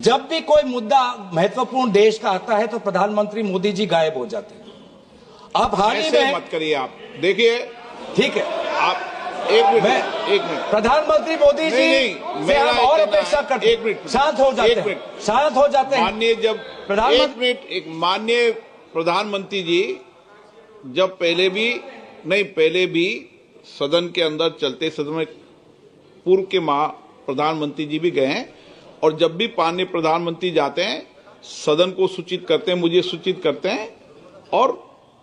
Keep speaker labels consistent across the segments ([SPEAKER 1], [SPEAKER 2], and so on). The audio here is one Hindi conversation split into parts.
[SPEAKER 1] जब भी कोई मुद्दा महत्वपूर्ण देश का आता है तो प्रधानमंत्री मोदी जी गायब हो जाते हैं। अब हाल ही में
[SPEAKER 2] मत करिए, आप देखिए,
[SPEAKER 1] ठीक है,
[SPEAKER 2] आप एक मिनट
[SPEAKER 1] प्रधानमंत्री मोदी जी से हम और अपेक्षा करते हैं।
[SPEAKER 2] एक मिनट,
[SPEAKER 1] शांत हो जाते हैं, शांत हो जाते हैं।
[SPEAKER 2] माननीय जब माननीय प्रधानमंत्री जी जब पहले भी सदन के अंदर चलते सदन में पूर्व के प्रधानमंत्री जी भी गए हैं, और जब भी माननीय प्रधानमंत्री जाते हैं सदन को सूचित करते हैं, मुझे सूचित करते हैं, और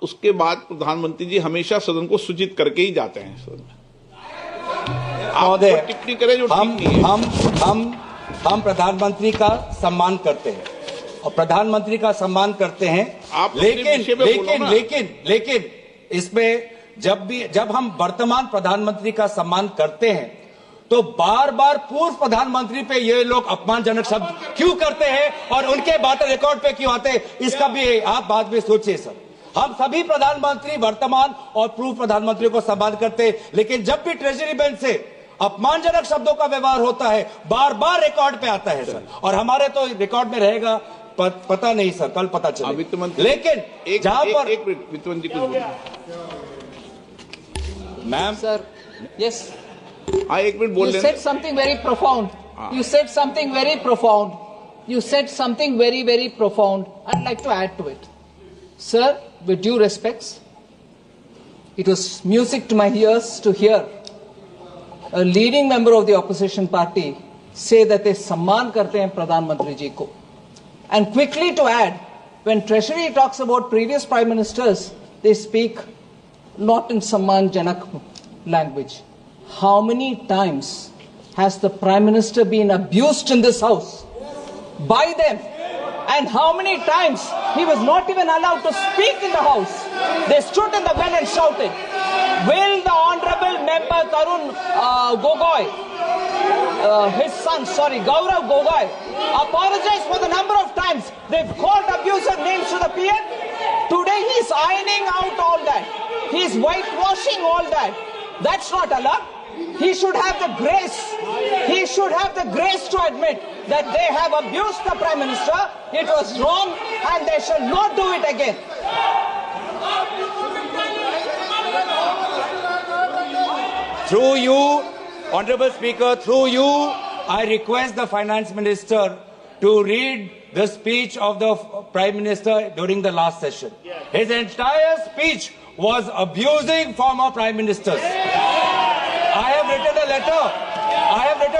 [SPEAKER 2] उसके बाद प्रधानमंत्री जी हमेशा सदन को सूचित करके ही जाते हैं। सदन में आप टिप्पणी करें जो ठीक नहीं है।
[SPEAKER 1] हम प्रधानमंत्री का सम्मान करते हैं और प्रधानमंत्री का सम्मान करते हैं, लेकिन इसमें जब हम वर्तमान प्रधानमंत्री का सम्मान करते हैं तो बार बार पूर्व प्रधानमंत्री पे ये लोग अपमानजनक शब्द क्यों करते हैं और उनके बातें रिकॉर्ड पे क्यों आते हैं, इसका भी आप बाद में सोचिए सर। हम सभी प्रधानमंत्री वर्तमान और पूर्व प्रधानमंत्री को सम्मान करते हैं, लेकिन जब भी ट्रेजरी बेंच से अपमानजनक शब्दों का व्यवहार होता है बार बार रिकॉर्ड पे आता है सर, और हमारे तो रिकॉर्ड में रहेगा, पता नहीं सर, कल पता चले।
[SPEAKER 2] वित्त मंत्री,
[SPEAKER 1] लेकिन जहां पर
[SPEAKER 2] एक मिनट, वित्त मंत्री कुछ
[SPEAKER 1] मैम
[SPEAKER 3] सर, यस,
[SPEAKER 2] एक मिनट बोल
[SPEAKER 3] You said something very profound. You said something very profound. You said something very, very profound. I'd like to add to it. Sir, with due respects, it was music to my ears to hear a leading member of the opposition party say that they samman karte hain Pradhan Mantri ji ko. And quickly to add, when Treasury talks about previous Prime Ministers, they speak not in samman janak language. How many times has the Prime Minister been abused in this house by them? And how many times he was not even allowed to speak in the house? They stood in the well and shouted. Will the Honorable Member Tarun Gogoi, his son, Gaurav Gogoi, apologize for the number of times they've called abusive names to the PM? Today he's ironing out all that. He's whitewashing all that. That's not allowed. He should have the grace. He should have the grace to admit that they have abused the Prime Minister. It was wrong and they shall not do it again.
[SPEAKER 1] Through you, Honorable Speaker, through you, I request the Finance Minister to read the speech of the Prime Minister during the last session. His entire speech was abusing former Prime Ministers. I have written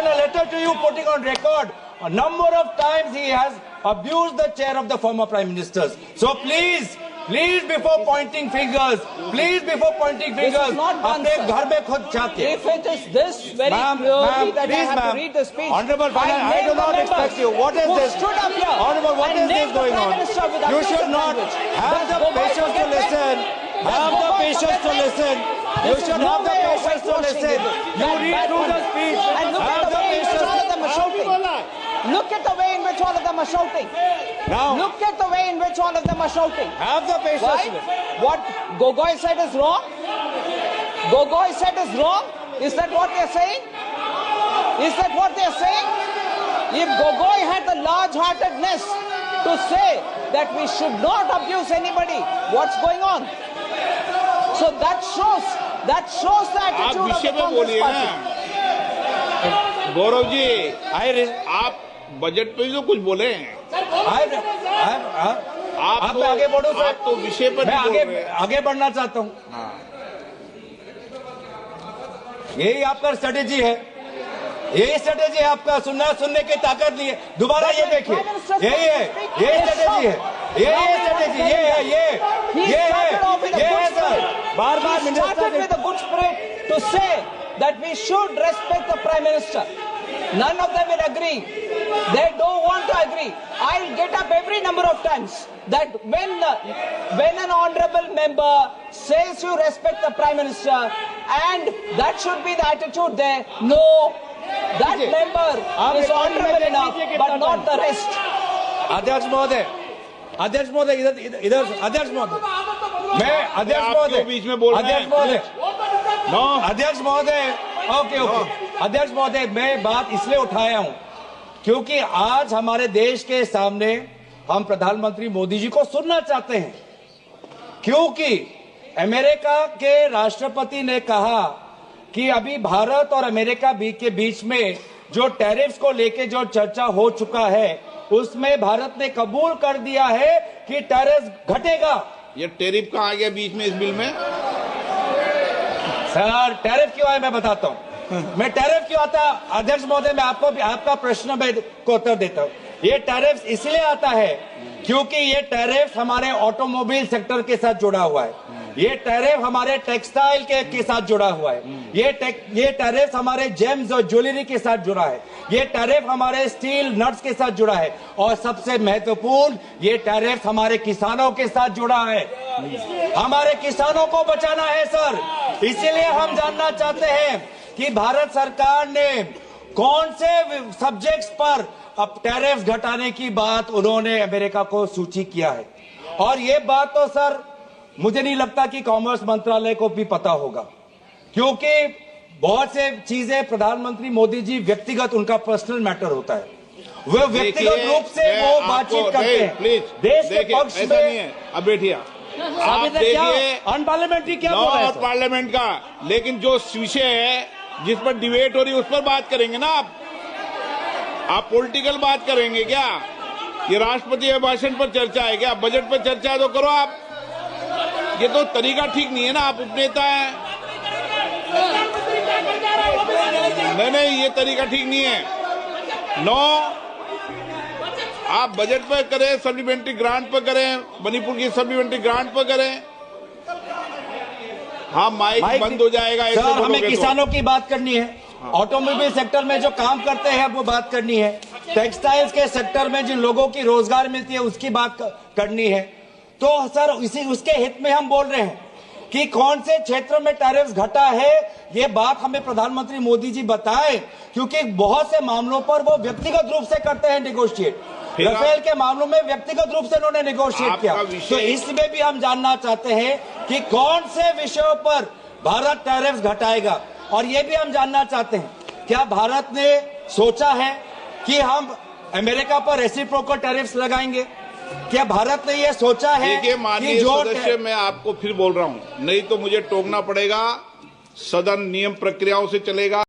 [SPEAKER 1] a letter to you putting on record a number of times he has abused the chair of the former Prime Ministers. So please before pointing fingers, अपने घर में खुद जाके.
[SPEAKER 3] If it is this very clearly that I have to read the speech,
[SPEAKER 1] Honorable, I do not expect you. What is this? Honorable, what is this going on? You should not have the patience to listen. Have the patience to listen. You should have the patience to listen. You read through the speech.
[SPEAKER 3] And look at the way in which all of them are shouting. Look at the way in which all of them are shouting.
[SPEAKER 1] Now,
[SPEAKER 3] look at the way in which all of them are shouting.
[SPEAKER 1] Have the patience.
[SPEAKER 3] Right? What Gogoi said is wrong? Gogoi said is wrong? Is that what they are saying? Is that what they are saying? If Gogoi had the large-heartedness to say that we should not abuse anybody, what's going on? So that shows the attitude of the Congress party.
[SPEAKER 2] Gaurav ji, आप बजट पे जो कुछ बोले हैं,
[SPEAKER 1] आप तो आगे बढ़ो सर,
[SPEAKER 2] आप तो विषय पर
[SPEAKER 1] आगे बढ़ना चाहता हूँ। यही आपका स्ट्रेटेजी है, आपका सुनने की ताकत नहीं है। दोबारा ये देखिए, यही स्ट्रेटेजी है, ये है sir. Bar
[SPEAKER 3] started with a good spirit to say that we should respect the Prime Minister. None of them will agree. They don't want to agree. I'll get up every number of times that when an honorable member says you respect the Prime Minister, and that should be the attitude there. No, that member is honorable enough, but not the rest.
[SPEAKER 1] अध्यक्ष महोदय, इधर अध्यक्ष महोदय, मैं अध्यक्ष महोदय
[SPEAKER 2] बीच में बोल रहे हैं।
[SPEAKER 1] अध्यक्ष महोदय, ओके, अध्यक्ष महोदय, मैं बात इसलिए उठाया हूं क्योंकि आज हमारे देश के सामने हम प्रधानमंत्री मोदी जी को सुनना चाहते हैं, क्योंकि अमेरिका के राष्ट्रपति ने कहा कि अभी भारत और अमेरिका के बीच में जो टैरिफ्स को लेके जो चर्चा हो चुका है उसमें भारत ने कबूल कर दिया है कि टैरिफ घटेगा।
[SPEAKER 2] ये टैरिफ कहाँ आ गया बीच में इस बिल में?
[SPEAKER 1] सर टैरिफ क्यों आया मैं बताता हूं। मैं टैरिफ क्यों आता, अध्यक्ष महोदय मैं आपको आपका प्रश्न में को उत्तर देता हूं। ये टैरिफ इसलिए आता है क्योंकि ये टैरिफ हमारे ऑटोमोबाइल सेक्टर के साथ जुड़ा हुआ है, ये टैरिफ हमारे टेक्सटाइल के साथ जुड़ा हुआ है, ये टैरिफ हमारे जेम्स और ज्वेलरी के साथ जुड़ा है, ये टैरिफ हमारे स्टील नट्स के साथ जुड़ा है, और सबसे महत्वपूर्ण ये टैरिफ हमारे किसानों के साथ जुड़ा है। हमारे किसानों को बचाना है सर, इसीलिए हम जानना चाहते हैं कि भारत सरकार ने कौन से सब्जेक्ट्स पर अब टैरिफ घटाने की बात उन्होंने अमेरिका को सूची किया है। और ये बात तो सर मुझे नहीं लगता कि कॉमर्स मंत्रालय को भी पता होगा, क्योंकि बहुत से चीजें प्रधानमंत्री मोदी जी व्यक्तिगत उनका पर्सनल मैटर होता है, वो व्यक्तिगत रूप से वो बातचीत करते हैं देश के पक्ष
[SPEAKER 2] ऐसा नहीं है। अब बैठिए आप देखिए
[SPEAKER 1] अनपार्लियामेंट्री क्या बोल रहे हैं सर?
[SPEAKER 2] पार्लियामेंट का, लेकिन जो विषय है जिस पर डिबेट हो रही है उस पर बात करेंगे ना आप पॉलिटिकल बात करेंगे क्या? ये राष्ट्रपति अभिभाषण पर चर्चा है क्या? बजट पर चर्चा तो करो आप। ये तो तरीका ठीक नहीं है ना, आप उपनेता हैं। नहीं ये तरीका ठीक नहीं है। आप बजट पर करें, सप्लीमेंट्री ग्रांट पर करें, मणिपुर की सप्लीमेंट्री ग्रांट पर करें। हाँ माइक बंद हो जाएगा।
[SPEAKER 1] सर हमें किसानों की बात करनी है, ऑटोमोबाइल सेक्टर में जो काम करते हैं वो बात करनी है, टेक्सटाइल्स के सेक्टर में जिन लोगों की रोजगार मिलती है उसकी बात करनी है। तो सर उसके हित में हम बोल रहे हैं कि कौन से क्षेत्र में टैरिफ घटा है, ये बात हमें प्रधानमंत्री मोदी जी बताएं, क्योंकि बहुत से मामलों पर वो व्यक्तिगत रूप से करते हैं निगोशिएट। राफेल के मामलों में व्यक्तिगत रूप से उन्होंने निगोशिएट किया, तो इसमें भी हम जानना चाहते हैं कि कौन से विषयों पर भारत टैरिफ घटाएगा। और ये भी हम जानना चाहते हैं क्या भारत ने सोचा है कि हम अमेरिका पर रेसिप्रोकल टैरिफ्स लगाएंगे? क्या भारत ने ये सोचा है?
[SPEAKER 2] देखिए माननीय सदस्य, मैं आपको फिर बोल रहा हूं, नहीं तो मुझे टोकना पड़ेगा। सदन नियम प्रक्रियाओं से चलेगा।